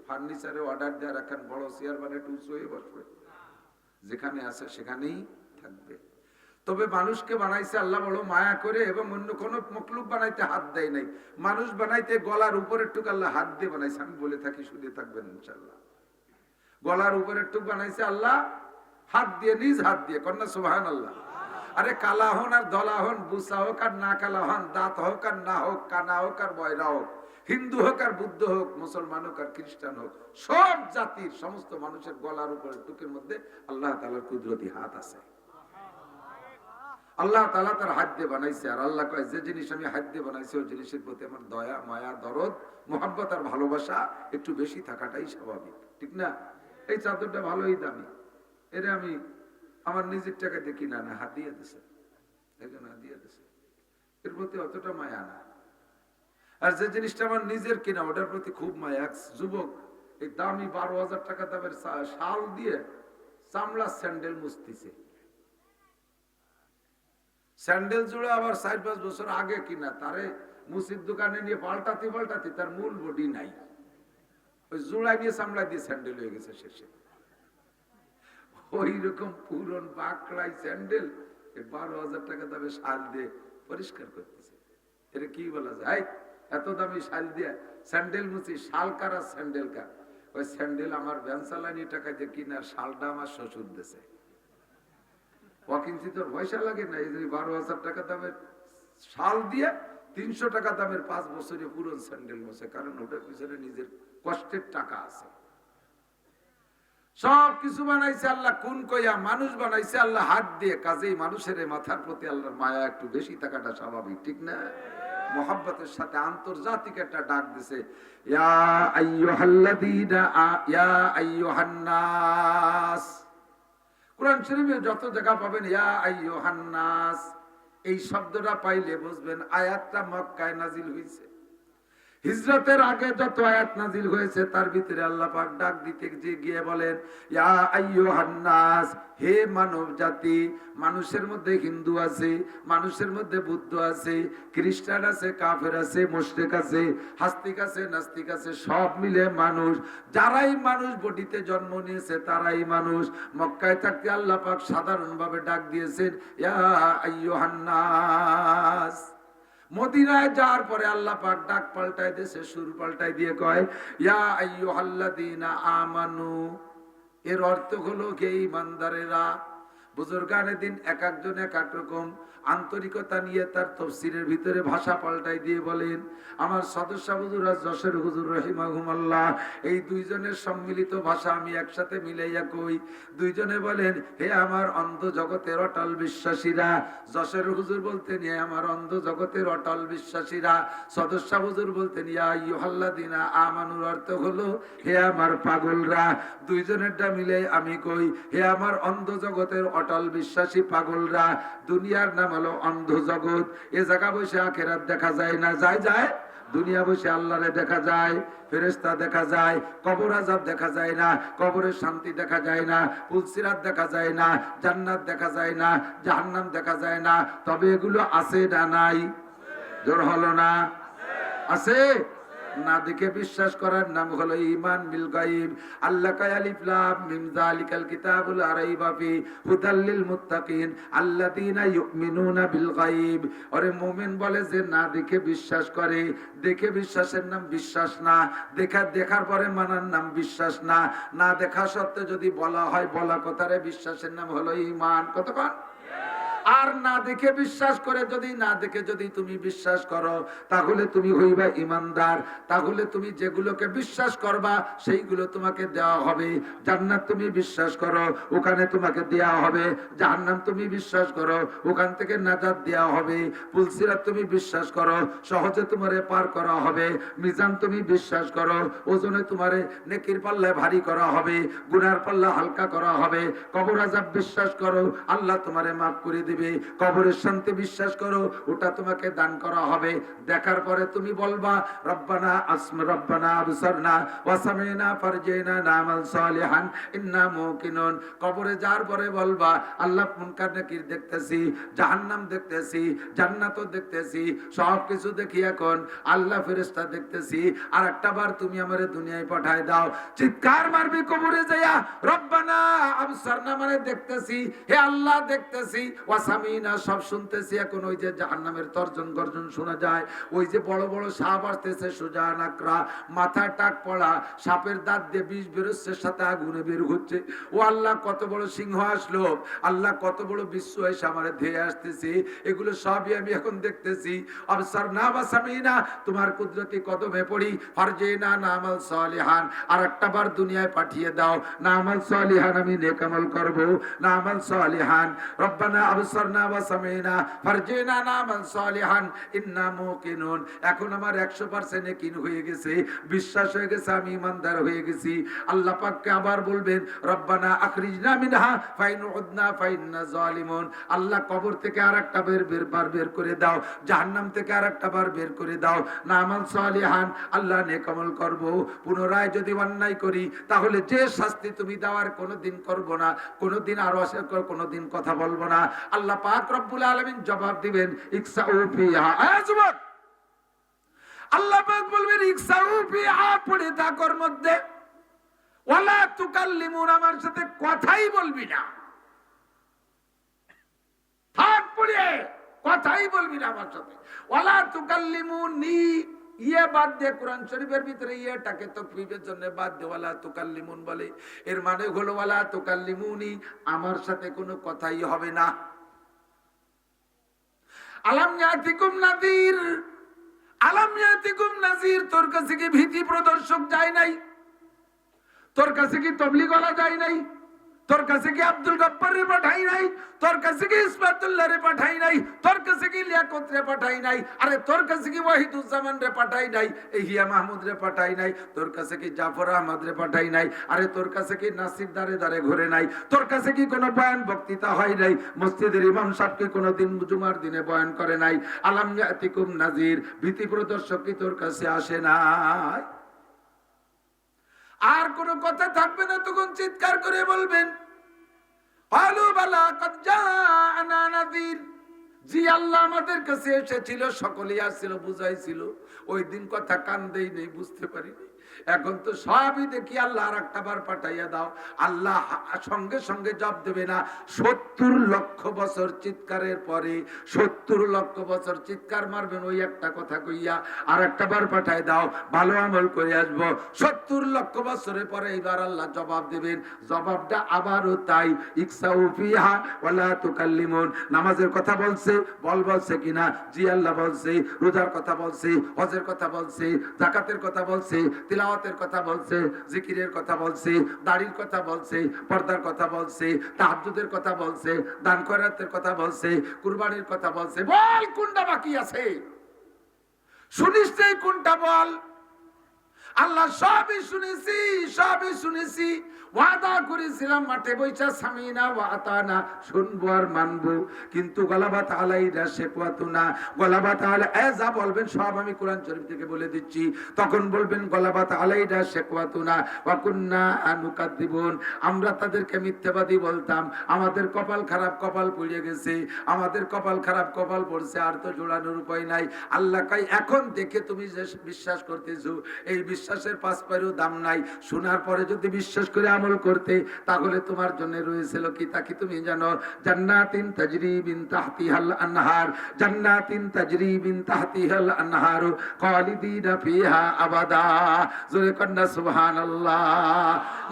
ফার্নিচারে order দেওয়া রাখেন, বড় চেয়ার বানিয়ে টুলস হয়ে বসবে, যেখানে আছে সেখানেই থাকবে। তবে মানুষকে বানাইছে আল্লাহ বড় মায়া করে, এবং অন্য কোন মখলুক বানাইতে হাত দেয় নাই। মানুষ বানাইতে গলার উপরের টুক আল্লাহ হাত দিয়ে বানাইছে। আমি বলে থাকি, শুনে থাকবেন ইনশাআল্লাহ। গলার উপরের টুক বানাইছে আল্লাহ হাত দিয়ে, নিজ হাত দিয়ে। কন্যা সুবহানাল্লাহ। আরে কালা হন আর ধলা হন, বুসা হোক আর না কালা হন, দাঁত হোক আর না হোক, কানা হোক আর বয়রা হোক, হিন্দু হোক আর বুদ্ধ হোক, মুসলমান হোক আর খ্রিস্টান হোক, সব জাতির সমস্ত মানুষের গলার উপরের টুকের মধ্যে আল্লাহ তাআলার কুদরতি হাত আছে। আল্লাহ তাআলা তার হাত দিয়ে বানাইছে। আর আল্লাহ কয়, যে জিনিস আমি হাত দিয়ে বানাইছি ওই জিনিসের প্রতি আমার দয়া, মায়া, দরদ, মোহাব্বত আর ভালোবাসা একটু বেশি থাকাটাই স্বাভাবিক, ঠিক না? এই চাদরটা ভালোই দামি, এর আমি আমার নিজের টাকা দিয়ে কিনা না, হাত দিয়ে দিছে, একজন হাত দিয়ে দিছে, এর প্রতি অতটা মায়া না। আর যে জিনিসটা আমার নিজের কিনা ওটার প্রতি খুব মায়া। এক যুবক এই দামি 12,000 টাকা দামের শাল দিয়ে চামড়া স্যান্ডেল মুছতেছে। স্যান্ডেল জুড়ে আবার 4-5 বছর আগে কিনা, তারে মুসির দোকানে নিয়ে পাল্টাতে পাল্টাতে তার মূল বডি নাই, ওই জোড়া নিয়ে চামড়া দিয়ে স্যান্ডেল হয়ে গেছে শেষে। ওই রকম পুরন বাকড়াই স্যান্ডেল 12,000 টাকা দামে শাল দিয়ে পরিষ্কার করতেছে। এটা কি বলা যায়? এত দামি শাল দিয়ে স্যান্ডেল মুছি, শাল কার আর স্যান্ডেল কার? ওই স্যান্ডেল আমার ভ্যানসালানি টাকা দিয়ে কিনা, শালটা আমার শ্বশুর দেশে। অকিঞ্চিত পয়সা লাগে না, এই যে 12,000 টাকা দামের শাল দিয়ে 300 টাকা দামের 5 বছরের পুরন স্যান্ডেল মোছে, কারণ ওটার পিছনে নিজের কষ্টের টাকা আছে। সব কিছু বানাইছে আল্লাহ কোন কইয়া, মানুষ বানাইছে আল্লাহ হাত দিয়ে। কাজেই মানুষের মাথার প্রতি আল্লাহর মায়া একটু বেশি থাকাটা স্বাভাবিক, ঠিক না? মোহাব্বতের সাথে আন্তর্জাতিক একটা ডাক দিছে, ইয়া আইয়ুহাল্লাযীনা ইয়া আইয়ুহান নাস। কোরআন শরীফে যত জায়গা পাবেন ইয়া আইয়ুহান নাস, এই শব্দটা পাইলে বুঝবেন আয়াতটা মক্কায় নাজিল হয়েছে। হিজরতের আগে যত আয়াত নাজিল হয়েছে তার ভিতরে আল্লাহ পাক ডাক দিতে গিয়ে বলেন, ইয়া আইয়ুহান নাস, হে মানব জাতি। মানুষের মধ্যে হিন্দু আছে, মানুষের মধ্যে বুদ্ধ আছে, খ্রিস্টান আছে, কাফের আছে, মুশরিক আছে, আস্তিক আছে, নাস্তিক আছে, সব মিলে মানুষ। যারাই মানুষ বডিতে জন্ম নিয়েছে তারাই মানুষ। মক্কায় থাকতে আল্লাহ পাক সাধারণভাবে ডাক দিয়েছেন, ইয়া আইয়ুহান নাস। মদিনায় যাওয়ার পরে আল্লাহ পাক ডাক পাল্টায় দেশে, সুর পাল্টায় দিয়ে কয়, ইয়া আইয়ুহাল্লাযীনা আমানু। এর অর্থ হলো কে ঈমানদারেরা। বুজুর্গানে দিন এক একজন এক এক রকম আন্তরিকতা নিয়ে তার তাফসীরের ভিতরে ভাষা পাল্টাই দিয়ে বলেন। আমার সদস্য হুজুর যশোর হুজুর রহিমাহুমাল্লাহ, এই দুইজনের সম্মিলিত ভাষা আমি একসাথে মিলাইয়া কই। দুইজনে বলেন, হে আমার অন্ধ জগতের অটল বিশ্বাসীরা। যশোর হুজুর বলতেন, হে আমার অন্ধ জগতের অটল বিশ্বাসীরা। সদস্য হুজুর বলতেন, ইয়া আইয়ুহাল্লাযীনা আমানুর অর্থ হলো হে আমার পাগলরা। দুইজনেরটা মিলে আমি কই, হে আমার অন্ধ জগতের অটল বিশ্বাসী পাগলরা। দুনিয়ার নাম হলো অন্ধ জগৎ। এ জায়গা বসে আখিরাত দেখা যায় না, যায় দুনিয়া বসে আল্লাহরে দেখা যায়, ফেরেশতা দেখা যায়, কবর আযাব দেখা যায় না, কবরের শান্তি দেখা যায় না, পুলসিরাত দেখা যায় না, জান্নাত দেখা যায় না, জাহান্নাম দেখা যায় না। তবে এগুলো আছে না নাই? জোর হলো না? আছে। না দেখে বিশ্বাস করার নাম হলো ঈমান বিল গায়ব। আল্লাহ কয়, আলিফ লাম মিম যালিকাল কিতাবুল লা রাইবা ফি হুদাল লিল মুত্তাকিন আল্লাযীনা ইউমিনুনা বিল গায়ব। আরে মুমিন বলে যে না দেখে বিশ্বাস করে। দেখে বিশ্বাসের নাম বিশ্বাস না, দেখার পরে মানার নাম বিশ্বাস না। না দেখা সত্ত্বেও যদি বলা হয় বলা কথারে বিশ্বাসের নাম হলো ঈমান। কতক্ষণ? আর না দেখে বিশ্বাস করে, যদি না দেখে যদি তুমি বিশ্বাস করো তাহলে তুমি হইবা ইমানদার। তাহলে তুমি যেগুলোকে বিশ্বাস করবা সেইগুলো তোমাকে দেওয়া হবে। জান্নাত তুমি বিশ্বাস করো, ওখানে তোমাকে দেওয়া হবে। জাহান্নাম তুমি বিশ্বাস করো, ওখান থেকে নাজাত দেওয়া হবে। পুলসিরাত তুমি বিশ্বাস করো, সহজে তোমারে পার করা হবে। মিজান তুমি বিশ্বাস করো, ওজনে তোমারে নেকির পাল্লায় ভারী করা হবে, গুনার পাল্লা হালকা করা হবে। কবর আযাব বিশ্বাস করো, আল্লাহ তোমারে মাফ করে দিবে। দিবে। কবরের শান্তি বিশ্বাস করো, ওটা তোমাকে দান করা হবে। দেখার পরে তুমি বলবা রব্বানা আবসারনা ওয়া সামি'না ফারজি'না না'মাল সালিহান ইন্না মুকিনুন। কবরে যাওয়ার পরে বলবা আল্লাহ মুনকার নাকির দেখতেছি, জাহান্নাম দেখতেছি, জান্নাতও দেখতেছি, সব কিছু দেখি এখন আল্লাহ ফেরেশতা দেখতেছি, আর একটা বার তুমি আমারে দুনিয়ায় পাঠায় দাও। চিৎকার মারবি কবরে যায়া, রব্বানা আবসারনা মানে দেখতেছি, হে আল্লাহ দেখতেছি, ওয়া সামি'না সব শুনতেছি। এখন ওই যে জাহান্নামের তর্জন গর্জন শোনা যায়, ওই যে বড় বড় সাপ আসতেছে, সোজা নাকড়া, মাথায় টাক পড়া, সাপের দাঁত দিয়ে বিষ বেরোচ্ছে, সাথে আগুনে বের হচ্ছে। ও আল্লাহ কত বড় সিংহ আসলো, আল্লাহ কত বড় বিশ্ব এসে আমার ধেয়ে আসতেছে, এগুলো সবই আমি এখন দেখতেছি। আবসারনা ওয়া সামি'না, তোমার কুদরতি কদমে পড়ি, ফারজি'না না'মাল সালিহান, আর একটা বার দুনিয়ায় পাঠিয়ে দাও, না'মাল সালিহান আমি নেক আমল করব, না'মাল সালিহান। রব্বানা আবসারনা ওয়া সামি'না ফারজি'না না'মাল সালিহান ইন্না মুকিনুন। এখন আমার 100% ইয়াকিন হয়ে গেছে, বিশ্বাস হয়ে গেছে, আমি ইমানদার হয়ে গেছি। আল্লাহ পাককে আবার বলবেন রব্বানা আখরিজনা মিনহা ফাইন উদনা ফাইন্না জালিমুন। আল্লাহ কবর থেকে আরেকটা বের করে দাও, জাহান্নাম থেকে আরেকটা বার বের করে দাও, না'মাল সালিহান আল্লাহ নেক আমল করব। পুনরায় যদি অন্যায় করি তাহলে যে শাস্তি তুমি দেওয়ার কোনোদিন করব না, কোনোদিন আরো কোনোদিন কথা বলবো না। আল্লাহ পাক রব্বুল আলামিন জবাব দিবেন ইকসাউ ফিহা। যুবক, আল্লাহ পাক বলবেন ইকসাউ ফিহা, পড়ে থাকর মধ্যে, ওয়ালা তুকাল্লিমুন, আমার সাথে কথাই বলবি না, থাক পড়ে, কথাই বলবি না আমার সাথে। ওয়ালা তুকাল্লিমুনি, ইয়ে বাদ দিয়ে কোরআন শরীফের ভিতরে ইয়েটাকে তাকফীরের জন্য বাদ দিয়ে ওয়ালা তুকাল্লিমুন বলে, এর মানে হলো ওয়ালা তুকাল্লিমুনি, আমার সাথে কোনো কথাই হবে না। আলাম ইয়াতিকুম নাযীর, আলাম ইয়াতিকুম নাযীর, তোর কাছে কি ভীতি প্রদর্শক যায় নাই? তোর কাছে কি তবলিগওয়ালা যায় নাই? তোর কাছে কি আব্দুল গফফার পাঠাই নাই? তোর কাছে কি ইসমাতুল্লাহ রে পাঠাই নাই? তোর কাছে কি লিয়াকত রে পাঠাই নাই? আরে তোর কাছে কি ওয়াহিদুজ্জামান রে পাঠাই নাই? ইহিয়া মাহমুদ রে পাঠাই নাই? তোর কাছে কি জাফর আহমদ রে পাঠাই নাই? আরে তোর কাছে কি নাসির দারে দারে ঘুরে নাই? তোর কাছে কি কোনো বয়ান বক্তৃতা হয় নাই? মসজিদের ইমাম সাহেব কি কোনো দিন জুমার দিনে বয়ান করে নাই? আলাম ইয়াতিকুম নাযীর, ভীতি প্রদর্শক কি তোর কাছে আসে নাই? আর কোন কথা থাকবে না, তখন চিৎকার করে বলবেন আলু বালা কদ জাআনা নাযীর, জি আল্লাহ আমাদের কাছে এসেছিল, সকলেই আসছিল, বুঝাইছিল, ওই দিন কথা কান দেই নেই, বুঝতে পারিনি। এখন তো সবই দেখি আল্লাহ আর একটা বার পাঠাইয়া দাও। আল্লাহ সঙ্গে সঙ্গে জবাব দেবে না, 70 লক্ষ বছর চিৎকারের পরে, 70 লক্ষ বছর চিৎকার মারবেন ওই একটা কথা কইয়া, আর একটা বার পাঠাই দাও, ভালো আমল করে আসবো। 70 লক্ষ বছরের পরে এবার আল্লাহ জবাব দেবেন, জবাবটা আবারও তাই, ইকসাউ ফিহা ওয়ালা তুকাল্লিমুন। নামাজের কথা বলছে, বলছে কিনা? জি আল্লাহ বলছে। রোজার কথা বলছে, হজের কথা বলছে, যাকাতের কথা বলছে, তিলাওয়াতের কথা বলছে, জিকিরের কথা বলছে, দাড়ির কথা বলছে, পর্দার কথা বলছে, তাহাজ্জুদের কথা বলছে, দান খয়রাতের কথা বলছে, কুরবানির কথা বলছে। বল কোনটা বাকি আছে? শুনিস নেই কোনটা বল? আল্লাহ সবই শুনেছি, সবই শুনেছি, ওয়াদা করেছিলাম মাঠে বৈশা সামিনা ওয়া আতানা, শুনবো আর মানবো, কিন্তু গলাবাত আলাইনা শিকওয়াতুনা, গলাবাত আলা যা বলবেন সব আমি কোরআন শরীফ থেকে বলে দিচ্ছি। তখন বলবেন গলাবাত আলাইনা শিকওয়াতুনা ওয়া কুননা নুকাদ্দিবুন, আমরা তাদেরকে মিথ্যাবাদী বলতাম, আমাদের কপাল খারাপ, কপাল পড়ে গেছে, আমাদের কপাল খারাপ, কপাল পড়ছে, আর তো জোড়ানোর উপায় নাই। আল্লাহ কই এখন দেখে তুমি যে বিশ্বাস করতেছো, এই বিশ্বাসের 5 পয়সাও দাম নাই। শোনার পরে যদি বিশ্বাস করে আমল করতে, তাহলে তোমার জন্য রয়েছিল কি তা কি তুমি জানো? জান্নাতিন তাজরি মিন তাহতিহাল আনহার, জান্নাতিন তাজরি মিন তাহতিহাল আনহার খালিদিনা ফিহা আবাদা। জোরে কন্না সুবহানাল্লাহ।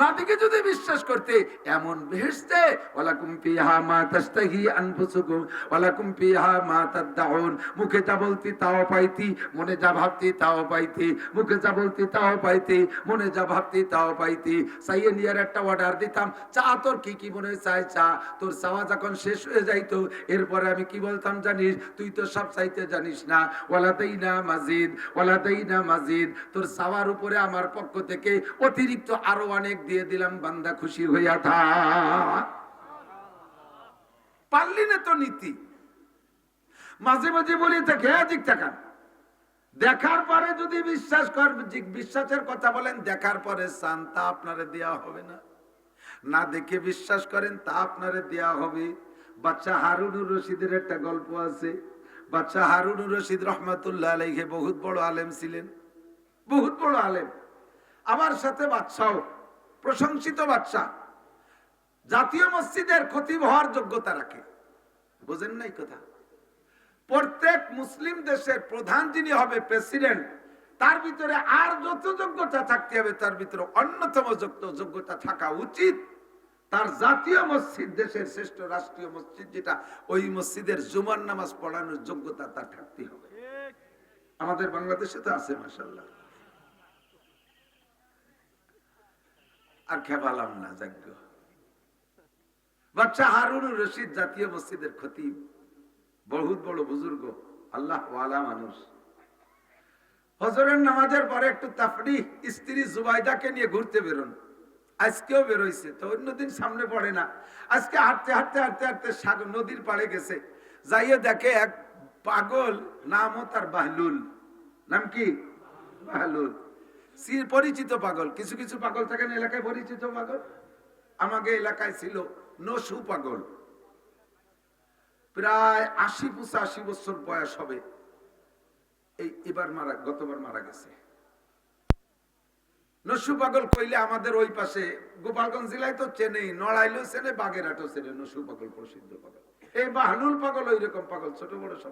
নাদিকে যদি বিশ্বাস করতে, এমন বেহেশতে ওয়ালাকুম ফিহা মা তাশতাহি আনফুসুকুম ওয়ালাকুম ফিহা মা তাদউন, মুখে যা বলতি তাও পাইতি, মনে যা ভাবতি তাও পাইতি, মুখে যা বলতি তাও পাইতি, মনে যা ভাবতি তাও পাইতি। চাইয়ে নিয়ার একটা অর্ডার দিতাম, চা তোর কি কি মনে চাই চা, তোর চাওয়া যখন শেষ হয়ে যাইতো, এরপরে আমি কি বলতাম জানিস? তুই তো সব চাইতে জানিস না। ওয়ালাদাইনা মাজিদ, ওয়ালাদাইনা মাজিদ, তোর চাওয়ার উপরে আমার পক্ষ থেকে অতিরিক্ত আরো অনেক দিয়ে দিলাম, বান্দা খুশি হইয়া থাক। পারলি না তো নীতি। মাঝে মাঝে বলি তাকে দিক তাকান, দেখার পরে যদি বিশ্বাস বিশ্বাসের কথা বলেন, দেখার পরে চান তা আপনারে দেওয়া হবে না, না দেখে বিশ্বাস করেন তা আপনারে দেওয়া হবে। বাচ্চা হারুনুর রশিদের একটা গল্প আছে। বাচ্চা হারুনুর রশিদ রহমাতুল্লাহ আলাইহি বহুত বড় আলেম ছিলেন, বহুত বড় আলেম। আমার সাথে বাদশাও প্রশংসিত বাদশা, জাতীয় মসজিদের খতিব হওয়ার যোগ্যতা রাখে। বুঝেন নাই কথা? প্রত্যেক মুসলিম দেশের প্রধান যিনি হবে প্রেসিডেন্ট, তার ভিতরে আর যত যোগ্যতা থাকতে হবে তার ভিতরে অন্যতম যোগ্যতা থাকা উচিত তার জাতীয় মসজিদ, দেশের শ্রেষ্ঠ রাষ্ট্রীয় মসজিদ যেটা, ওই মসজিদের জুমার নামাজ পড়ানোর যোগ্যতা তার থাকতে হবে। আমাদের বাংলাদেশে তো আছে মাশাআল্লাহ। আর খেপালাম না যাজ্ঞ। বাচ্চা হারুনুর রশিদ জাতীয় মসজিদের খতিব, বহুত বড় বুজুর্গ, আল্লাহ ওয়ালা মানুষ। ফজরের নামাজের পরে একটু তাফরিহ, স্ত্রী জুবাইদাকে নিয়ে ঘুরতে বেরোন। আজকেও বেরোইছে, তো অন্যদিন সামনে পড়ে না। আজকে হাঁটতে হাঁটতে হাঁটতে হাঁটতে সাগর নদীর পাড়ে গেছে, যাইয়ে দেখে এক পাগল, নামও তার বাহলুল। নাম কি? বাহলুল। পরিচিত পাগল। কিছু কিছু পাগল থাকেন এলাকায় পরিচিত পাগল। আমাকে এলাকায় ছিল নসু পাগল, প্রায় ৮০-৮৫ বছর বয়স হবে। গতবার মারা গেছে। নসু পাগল কইলে আমাদের ওই পাশে গোপালগঞ্জ জেলায় তো চেনেই, নড়াইলেও চেনে, বাগেরহাটও চেনে। নসু পাগল প্রসিদ্ধ পাগল। এই বাহলুল পাগল ওই রকম পাগল, ছোট বড় সব